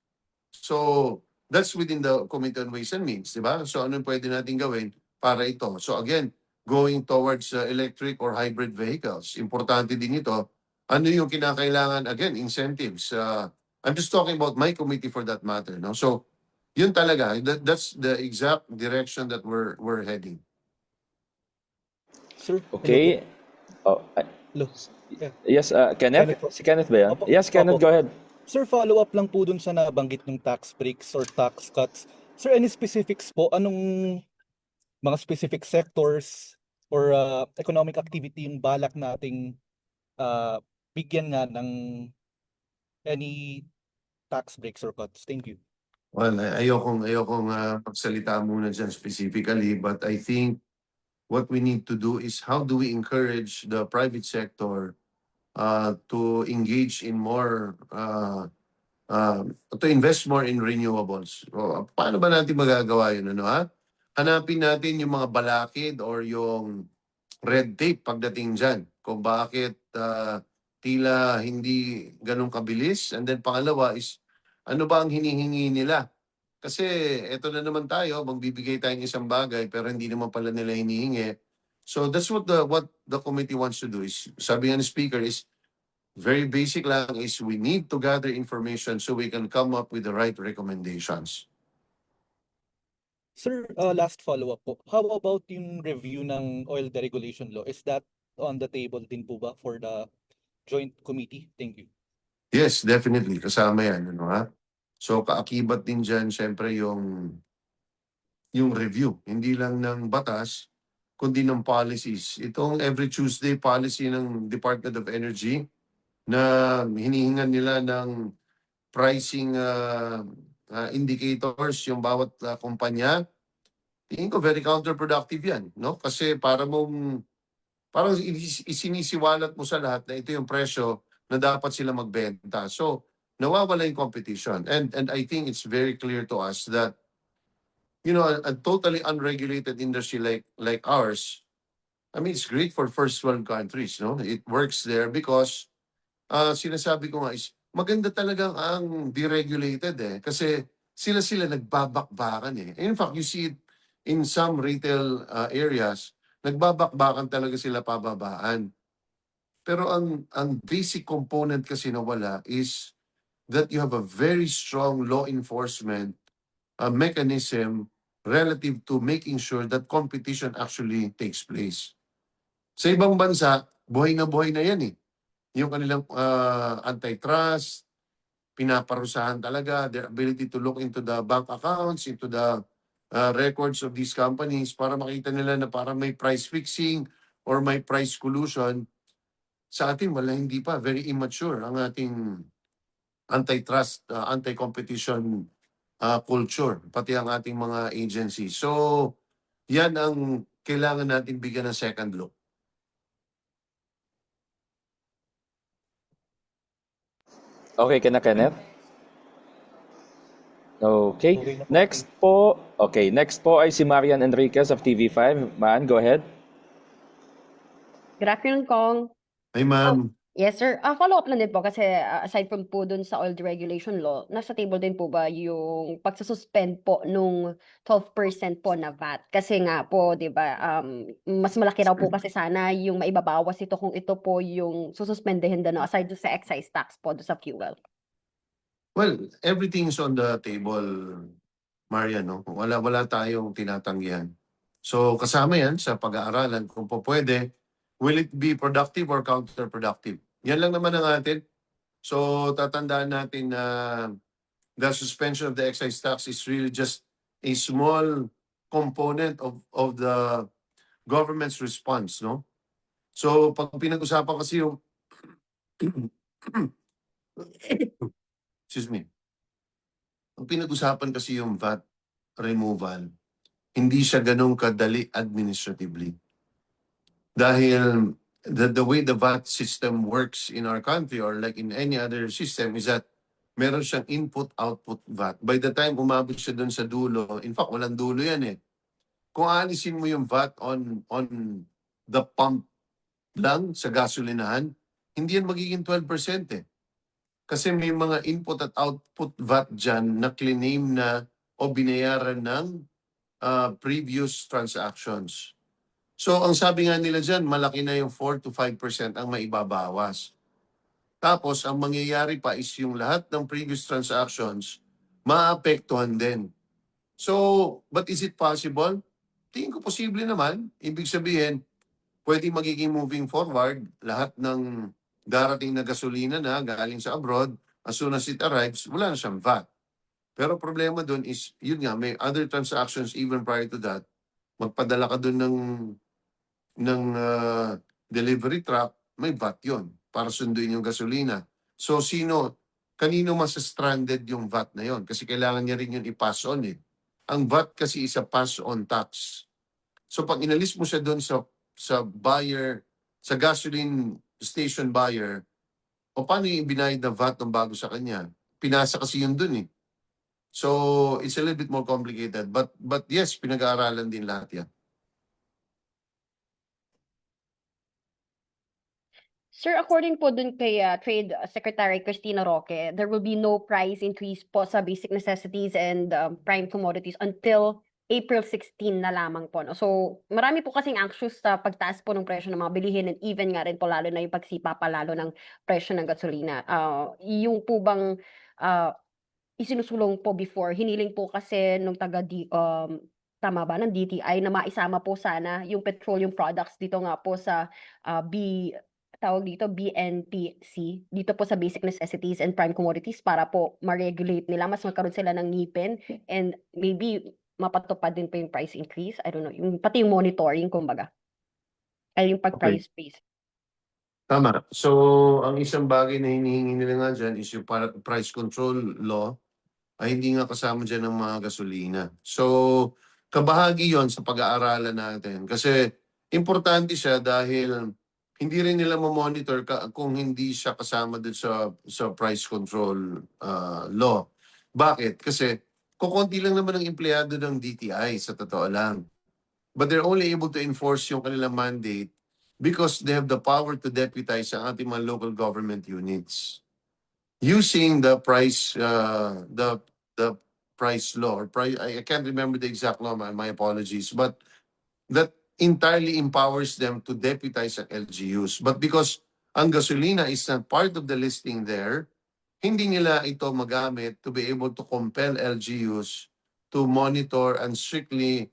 So that's within the Committee on Ways and Means, di ba? So ano pwede natin gawin para ito? So again, going towards electric or hybrid vehicles. Importante din ito. Ano yung kinakailangan? Again, incentives. I'm just talking about my committee for that matter. No? So, yun talaga. That's the exact direction that we're heading. Sir, Okay. Oh, hello. Yeah. yes, Kenneth? Kenneth po. Si Kenneth ba yan? Opo. Yes, Kenneth, Opo. go ahead. Sir, follow-up lang po dun sa nabanggit ng tax breaks or tax cuts. Sir, any specifics po? Anong mga specific sectors or economic activity yung balak nating bigyan nga ng any tax breaks or cuts? Thank you. Well, ayokong magsalita muna dyan specifically, but I think what we need to do is how do we encourage the private sector to engage in more to invest more in renewables. O, paano ba natin magagawa yun? Ano, ha? Hanapin natin yung mga balakid or yung red tape pagdating dyan. Kung bakit tila hindi ganun kabilis. And then pangalawa is, ano ba ang hinihingi nila? Kasi eto na naman tayo, magbibigay tayong isang bagay pero hindi naman pala nila hinihingi. So that's what the committee wants to do is, sabi nga ng speaker is, very basic lang is we need to gather information so we can come up with the right recommendations. Sir, last follow-up po. How about yung review ng oil deregulation law? Is that on the table din po ba for the joint committee? Thank you. Yes, definitely. Kasama yan. Ano, ha? So kaakibat din dyan, syempre, yung review. Hindi lang ng batas, kundi ng policies. Itong every Tuesday policy ng Department of Energy na hinihingan nila ng pricing indicators yung bawat kumpanya. Tingin ko very counterproductive yan, no? Kasi parang isinisiwalat mo sa lahat na ito yung presyo na dapat sila magbenta. So, nawawala yung competition. And I think it's very clear to us that, you know, a totally unregulated industry like ours, I mean, it's great for first world countries, no? It works there because sinasabi ko nga is maganda talagang ang deregulated kasi sila nagbabakbakan eh. In fact, you see it in some retail areas, nagbabakbakan talaga sila pababaan. Pero ang basic component kasi na wala is that you have a very strong law enforcement mechanism relative to making sure that competition actually takes place. Sa ibang bansa, buhay na yan eh. Yung kanilang antitrust, pinaparusahan talaga, their ability to look into the bank accounts, into the records of these companies para makita nila na parang may price fixing or may price collusion. Sa atin, wala, hindi pa. Very immature ang ating antitrust, anti-competition culture, pati ang ating mga agencies. So, yan ang kailangan natin bigyan ng second look. Okay, Kenneth? Okay. Okay na po. Next po ay si Marian Enriquez of TV5. Man, go ahead. Good afternoon, Kong. Ay, ma'am. Yes, sir. Follow up lang din po kasi aside from po dun sa oil deregulation law, nasa table din po ba yung pagsususpend po nung 12% po na VAT? Kasi nga po, di ba, mas malaki raw po kasi sana yung maibabawas ito kung ito po yung sususpendehin doon, aside dun sa excise tax po dun sa fuel. Well, everything's on the table, Marian, no? Wala tayong tinatanggihan. So kasama yan sa pag-aaralan kung po pwede, will it be productive or counterproductive? Yan lang naman ang atin. So tatandaan natin na the suspension of the excise tax is really just a small component of the government's response, no? So pag pinag-usapan kasi yung excuse me. Ang pinag-usapan kasi yung VAT removal, hindi siya ganun kadali administratively. Dahil the way the VAT system works in our country or like in any other system is that meron siyang input-output VAT. By the time umabot siya dun sa dulo, in fact, walang dulo yan eh. Kung aalisin mo yung VAT on the pump lang sa gasolinahan, hindi yan magiging 12% eh. Kasi may mga input at output VAT dyan na claim na o binayaran ng previous transactions. So ang sabi nga nila dyan, malaki na yung 4 to 5% ang maibabawas. Tapos ang mangyayari pa is yung lahat ng previous transactions maapektuhan din. So, but is it possible? Tingin ko posible naman. Ibig sabihin, pwede magiging moving forward, lahat ng darating na gasolina na galing sa abroad, as soon as it arrives, wala na siyang VAT. Pero problema dun is, yun nga, may other transactions even prior to that. Magpadala ka dun ng delivery truck, may VAT yun para sunduin yung gasolina. So kanino mas-stranded yung VAT na yun? Kasi kailangan niya rin yun i-pass on eh. Ang VAT kasi is a pass-on tax. So pag inalis mo siya dun sa buyer, sa gasoline station buyer, o paano yung ibinayad na VAT ng bago sa kanya? pinasa kasi yun dun eh. So, it's a little bit more complicated. But yes, pinag-aaralan din lahat yan. Sir, according po dun kay Trade Secretary Cristina Roque, there will be no price increase po sa basic necessities and prime commodities until April 16 na lamang po. No? So, marami po kasing anxious sa pagtaas po ng presyo ng mga bilihin and even nga rin po lalo na yung pagsipa pa lalo ng presyo ng gasolina. Yung po bang isinusulong po before, hiniling po kasi nung tama ba, ng DTI na maisama po sana yung petroleum products dito nga po sa tawag dito BNPC dito po sa basic necessities and prime commodities para po ma-regulate nila, mas magkaroon sila ng ngipin and maybe mapatupad din po yung price increase. I don't know, yung pati yung monitoring kumbaga. Ay yung pag-price base. Tama. So, ang isang bagay na hinihingi nila nga dyan is yung price control law ay hindi nga kasama dyan ng mga gasolina. So, kabahagi yon sa pag-aaralan natin. Kasi, importante siya dahil hindi rin nila ma-monitor kung hindi siya kasama dun sa price control law. Bakit? Kasi, kukunti lang naman ang empleyado ng DTI sa totoo lang. But they're only able to enforce yung kanilang mandate because they have the power to deputize ang ating mga local government units using the price price law or price. I can't remember the exact law. My apologies, but that entirely empowers them to deputize ang LGUs. But because ang gasolina is not part of the listing there, hindi nila ito magamit to be able to compel LGUs to monitor and strictly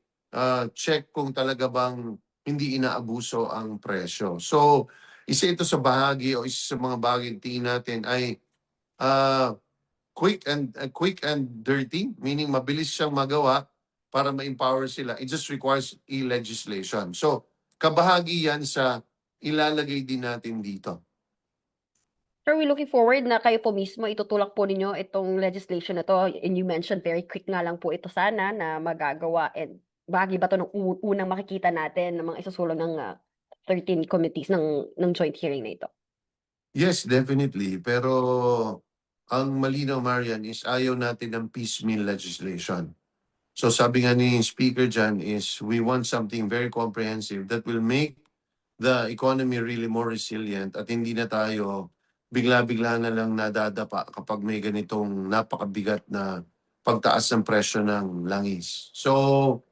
check kung talaga bang hindi inaabuso ang presyo. So, isa ito sa bahagi o isa sa mga bagay tingin natin ay quick and dirty, meaning mabilis siyang magawa para ma-empower sila. It just requires e-legislation. So, kabahagi yan sa ilalagay din natin dito. Sir, we're looking forward na kayo po mismo itutulak po ninyo itong legislation na to. And you mentioned very quick nga lang po ito sana na magagawa. And bahagi ba to ng unang makikita natin ng mga isusulong ng 13 committees ng joint hearing na ito? Yes, definitely. Pero ang malinaw, Marian, is ayaw natin ng piecemeal legislation. So sabi nga ni Speaker dyan is we want something very comprehensive that will make the economy really more resilient at hindi na tayo bigla-bigla na lang nadadapa kapag may ganitong napakabigat na pagtaas ng presyo ng langis. So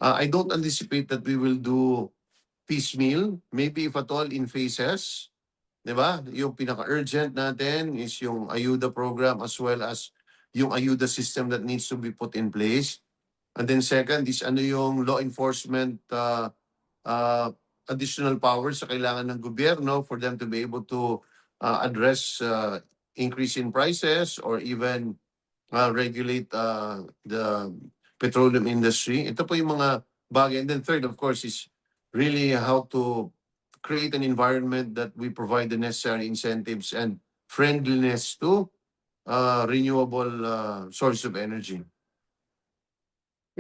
I don't anticipate that we will do piecemeal, maybe if at all in phases. Diba? Yung pinaka-urgent natin is yung ayuda program as well as yung ayuda system that needs to be put in place. And then second is ano yung law enforcement additional powers sa kailangan ng gobyerno for them to be able to address increase in prices or even regulate the petroleum industry. Ito po yung mga bagay. And then third, of course, is really how to create an environment that we provide the necessary incentives and friendliness to renewable source of energy.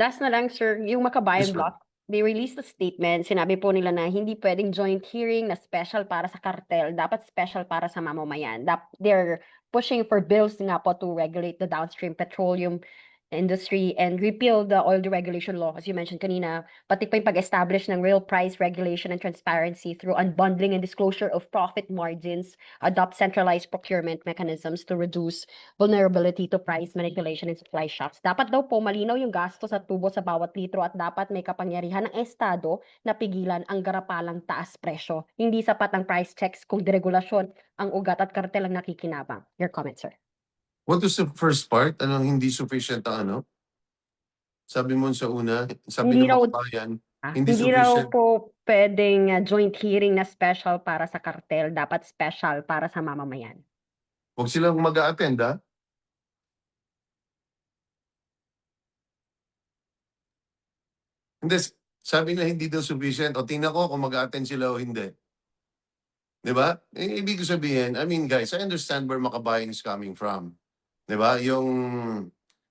Last na lang, sir, yung Makabayan Yes, ma'am. Block, they released a statement. Sinabi po nila na hindi pwedeng joint hearing na special para sa cartel. Dapat special para sa mamamayan. They're pushing for bills nga po to regulate the downstream petroleum industry and repeal the oil deregulation law, as you mentioned kanina, pati pa yung pag-establish ng real price regulation and transparency through unbundling and disclosure of profit margins, adopt centralized procurement mechanisms to reduce vulnerability to price manipulation and supply shocks. Dapat daw po malinaw yung gasto sa tubo sa bawat litro at dapat may kapangyarihan ng Estado na pigilan ang garapalang taas presyo. Hindi sapat ang price checks kung deregulasyon ang ugat at kartel ang nakikinabang. Your comment, sir. What was the first part? Anong hindi sufficient ang ano? Sabi mo sa una, sabi Hindi ng raw- mga bayan, hindi Hindi raw sufficient. po pwedeng joint hearing na special para sa kartel, dapat special para sa mamamayan. Huwag silang mag-a-attend, ha? Hindi, sabi na hindi daw sufficient. O tingnan ko kung mag-a-attend sila o hindi. Di ba? Ibig sabihin, I mean guys, I understand where Makabayan is coming from. Di ba?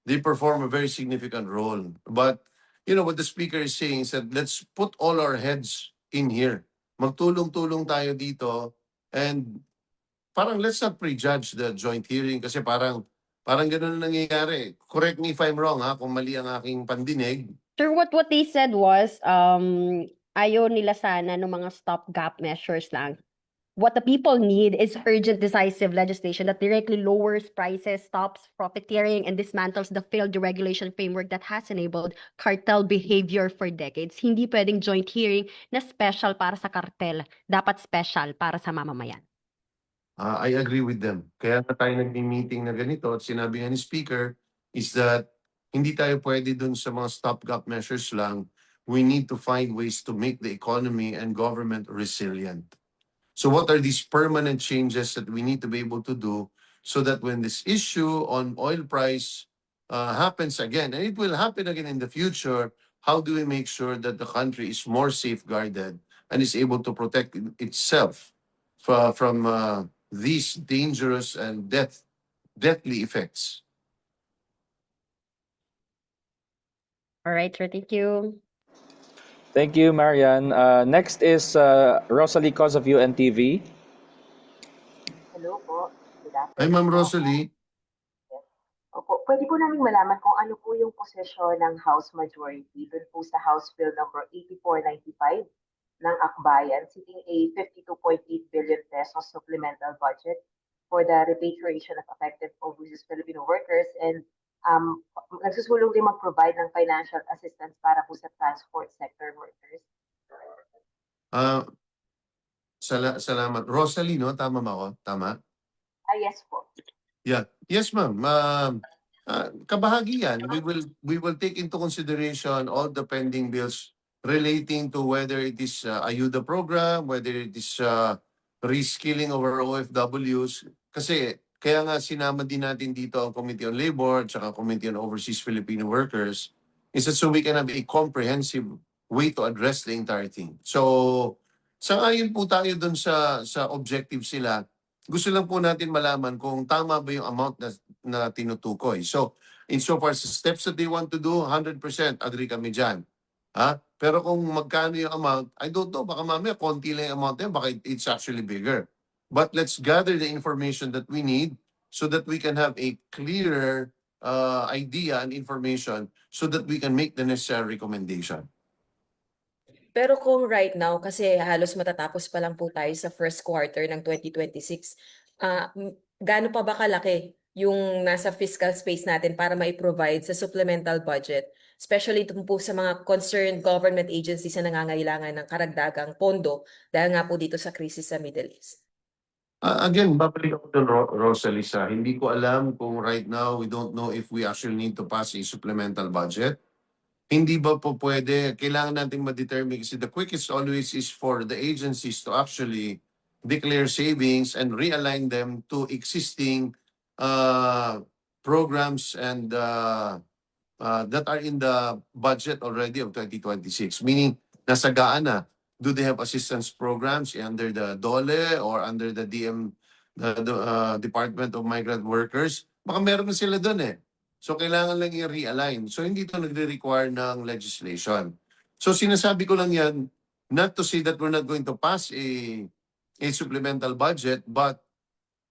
They perform a very significant role. But, you know, what the speaker is saying is that let's put all our heads in here. Magtulong-tulong tayo dito and parang let's not prejudge the joint hearing kasi parang Parang ganun ang nangyayari. Correct me if I'm wrong ha, kung mali ang aking pandinig. Sure, what they said was, ayaw nila sana ng mga stopgap measures lang. What the people need is urgent, decisive legislation that directly lowers prices, stops profiteering, and dismantles the failed deregulation framework that has enabled cartel behavior for decades. Hindi pwedeng joint hearing na special para sa cartel. Dapat special para sa mamamayan. I agree with them. Kaya na tayo nagmi-meeting na ganito at sinabi nga ni Speaker is that hindi tayo pwede dun sa mga stopgap measures lang. We need to find ways to make the economy and government resilient. So what are these permanent changes that we need to be able to do so that when this issue on oil price happens again, and it will happen again in the future, how do we make sure that the country is more safeguarded and is able to protect itself from these dangerous and deathly effects? All right, sir, thank you. Thank you, Marian. Next is Rosalie Cos of UNTV. Hello po. Good Ay, afternoon Ma'am po. Rosalie. Opo, pwede po namin malaman kung ano po yung posisyon ng House Majority dun po sa House Bill number 8495 ng Akbayan, seeking a 52.8 billion pesos supplemental budget for the repatriation of affected overseas Filipino workers and nagsusulong din mag-provide ng financial assistance para po sa transport sector workers. Salamat. Rosalie, no? Tama ba ako? Tama? Yes po. Yeah. Yes, ma'am. Kabahagi yan. We will take into consideration all the pending bills relating to whether it is ayuda program, whether it is reskilling of our OFWs. Kasi kaya nga sinama din natin dito ang Committee on Labor at saka Committee on Overseas Filipino Workers is that so we can have a comprehensive way to address the entire thing. So, sangayon po tayo dun sa objective sila. Gusto lang po natin malaman kung tama ba yung amount na tinutukoy. So, insofar sa steps that they want to do, 100% agree kami dyan. Ha? Pero kung magkano yung amount, I don't know, baka mamaya konti lang yung amount na yun, baka it's actually bigger. But let's gather the information that we need so that we can have a clearer idea and information so that we can make the necessary recommendation. Pero kung right now, kasi halos matatapos pa lang po tayo sa first quarter ng 2026, gaano pa ba kalaki yung nasa fiscal space natin para mai-provide sa supplemental budget, especially itong po sa mga concerned government agencies na nangangailangan ng karagdagang pondo dahil nga po dito sa krisis sa Middle East? Again, babalik ako doon, Rosalie, hindi ko alam kung right now we don't know if we actually need to pass a supplemental budget. Hindi ba po pwede, kailangan natin ma-determine kasi the quickest always is for the agencies to actually declare savings and realign them to existing programs and that are in the budget already of 2026. Meaning, nasagaan na. Do they have assistance programs under the DOLE or under the Department of Migrant Workers? Baka meron na sila doon eh. So, kailangan lang i-realign. So, hindi ito nagre-require ng legislation. So, sinasabi ko lang yan, not to say that we're not going to pass a supplemental budget, but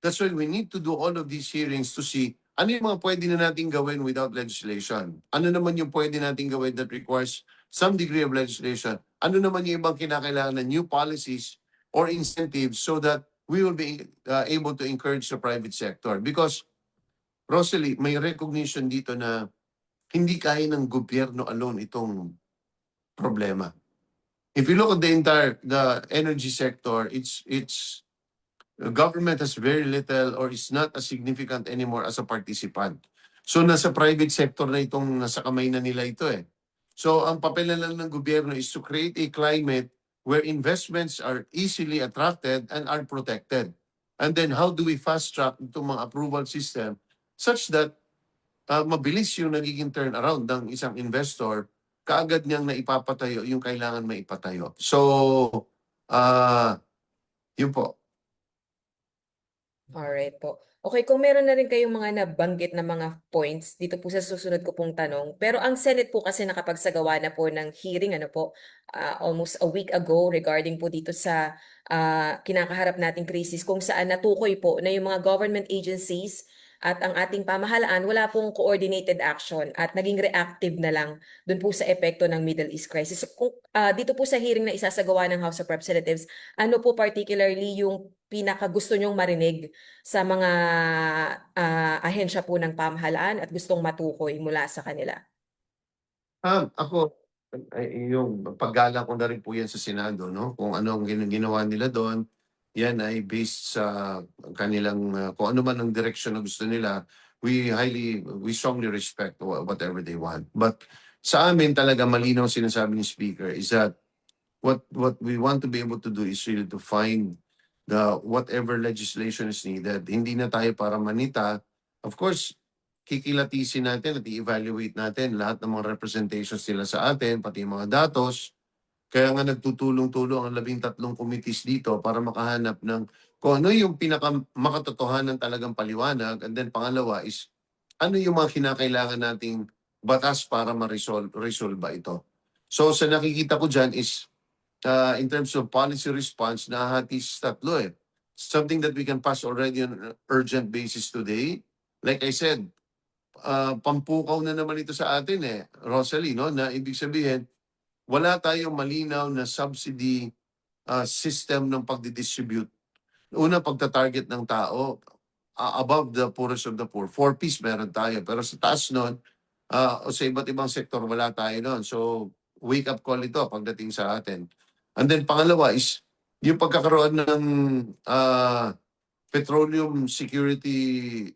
that's why we need to do all of these hearings to see ano yung mga pwede na natin gawin without legislation. Ano naman yung pwede natin gawin that requires some degree of legislation. Ano naman yung ibang kinakailangan na new policies or incentives so that we will be able to encourage the private sector. Because Rosalie, may recognition dito na hindi kaya ng gobyerno alone itong problema. If you look at the energy sector, the government has very little or is not as significant anymore as a participant. So nasa private sector na itong nasa kamay na nila ito eh. So ang papel na lang ng gobyerno is to create a climate where investments are easily attracted and are protected. And then how do we fast track itong mga approval system such that mabilis yung nagiging turnaround ng isang investor, kaagad niyang naipapatayo yung kailangan maipatayo. So, yun po. Alright po. Okay, kung meron na rin kayong mga nabanggit na mga points dito po sa susunod ko pong tanong. Pero ang Senate po kasi nakapagsagawa na po ng hearing almost a week ago regarding po dito sa kinakaharap nating krisis kung saan natukoy po na yung mga government agencies at ang ating pamahalaan wala pong coordinated action at naging reactive na lang dun po sa epekto ng Middle East crisis. Kung, dito po sa hearing na isasagawa ng House of Representatives, ano po particularly yung pinaka gusto nyong marinig sa mga ahensya po ng pamahalaan at gustong matukoy mula sa kanila? Ako, yung paggalang ko na rin po yan sa Senado, no? Kung ano ang ginawa nila doon, yan ay based sa kanilang, kung ano man ang direction na gusto nila, we strongly respect whatever they want. But sa amin talaga malinaw sinasabi ni Speaker is that what we want to be able to do is really to find the whatever legislation is needed. Hindi na tayo para manita. Of course, kikilatisin natin at i-evaluate natin lahat ng mga representations nila sa atin, pati yung mga datos. Kaya nga nagtutulong-tulong ang 13 committees dito para makahanap ng kung ano yung makatotohanan talagang paliwanag. And then pangalawa is, ano yung mga kinakailangan nating batas para ma-resolve ba ito. So sa nakikita ko dyan is, in terms of policy response, nahahati sa tatlo eh. Something that we can pass already on an urgent basis today. Like I said, pampukaw na naman ito sa atin eh, Rosalie, no? Na ibig sabihin, wala tayong malinaw na subsidy system ng pagdidistribute. Una, pagta-target ng tao, above the poorest of the poor. 4Ps meron tayo. Pero sa taas nun, o sa iba't ibang sektor, wala tayo nun. So, wake up call ito pagdating sa atin. And then pangalawa is, yung pagkakaroon ng petroleum security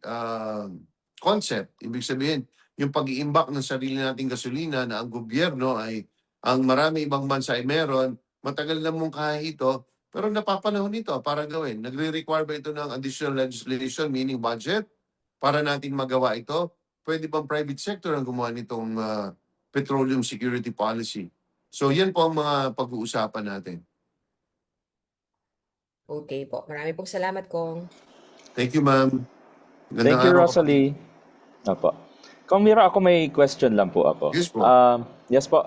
concept. Ibig sabihin, yung pag-iimbak ng sarili nating gasolina na ang gobyerno ay, ang marami ibang bansa ay meron, matagal na mong kaya ito, pero napapanahon ito para gawin. Nagre-require ba ito ng additional legislation, meaning budget, para natin magawa ito? Pwede bang private sector ang gumawa nitong petroleum security policy? So yan po ang mga pag-uusapan natin. Okay po. Marami pong salamat, Kong. Thank you, ma'am. Gandang Thank you, araw. Rosalie. Opo. Kung Mira, ako may question lang po ako. Yes po. Yes po.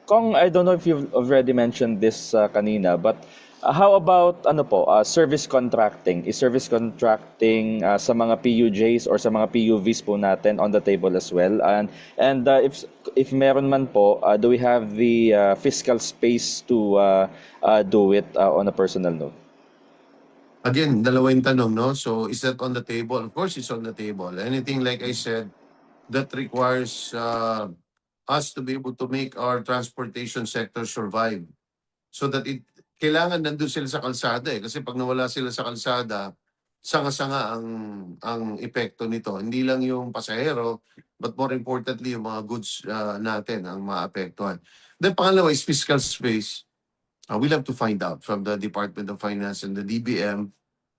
Kung I don't know if you've already mentioned this kanina, but how about service contracting? Is service contracting sa mga PUJs or sa mga PUVs po natin on the table as well? And if meron man po, do we have the fiscal space to do it on a personal note? Again, dalawa yung tanong, no? So, is that on the table? Of course, it's on the table. Anything, like I said, that requires us to be able to make our transportation sector survive. So that kailangan nandun sila sa kalsada eh. Kasi pag nawala sila sa kalsada, sanga-sanga ang epekto nito. Hindi lang yung pasahero, but more importantly, yung mga goods natin ang maapektuhan. Then pangalawa is fiscal space. We'll have to find out from the Department of Finance and the DBM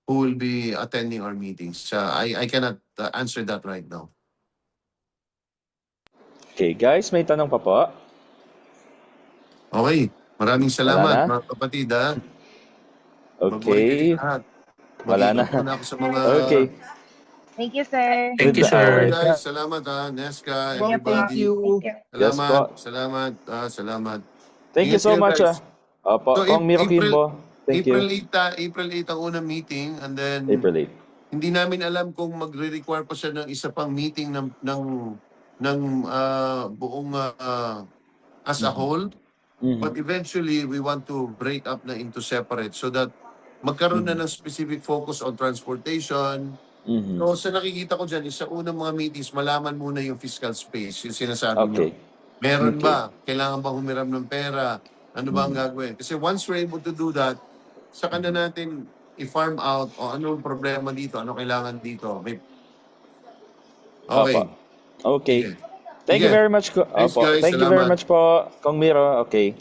who will be attending our meetings. I cannot answer that right now. Okay, guys, may tanong pa po. Okay, maraming salamat na? mga kapatid. Ha? Okay. Wala na. Mag-iingat muna ako sa mga... Okay. Thank you, sir. Thank you, sir. Okay, guys, salamat ha. Nesca, Well, thank everybody. you. Yes po. Salamat. Salamat. Thank you Ingat so kayo, much. guys. Opo, So, Kong Miro Kimbo. Thank you. April 8 ang unang meeting, and then April 8. hindi namin alam kung magre-require pa siya ng isa pang meeting ng buong as a whole. But eventually, we want to break up na into separate so that magkaroon na ng specific focus on transportation. So sa nakikita ko dyan, sa unang mga meetings, malaman muna yung fiscal space, yung sinasabi nyo. Okay. Meron Okay. ba? Kailangan ba humiram ng pera? Ano ba ang gagawin? Kasi once we're able to do that, saka na natin i-farm out o anong problema dito, ano kailangan dito. Okay. Opo. Okay. Sige. Thank you Sige. very much. Thanks, Opo. guys. Thank you very Salamat. much po, Kong Miro. Okay.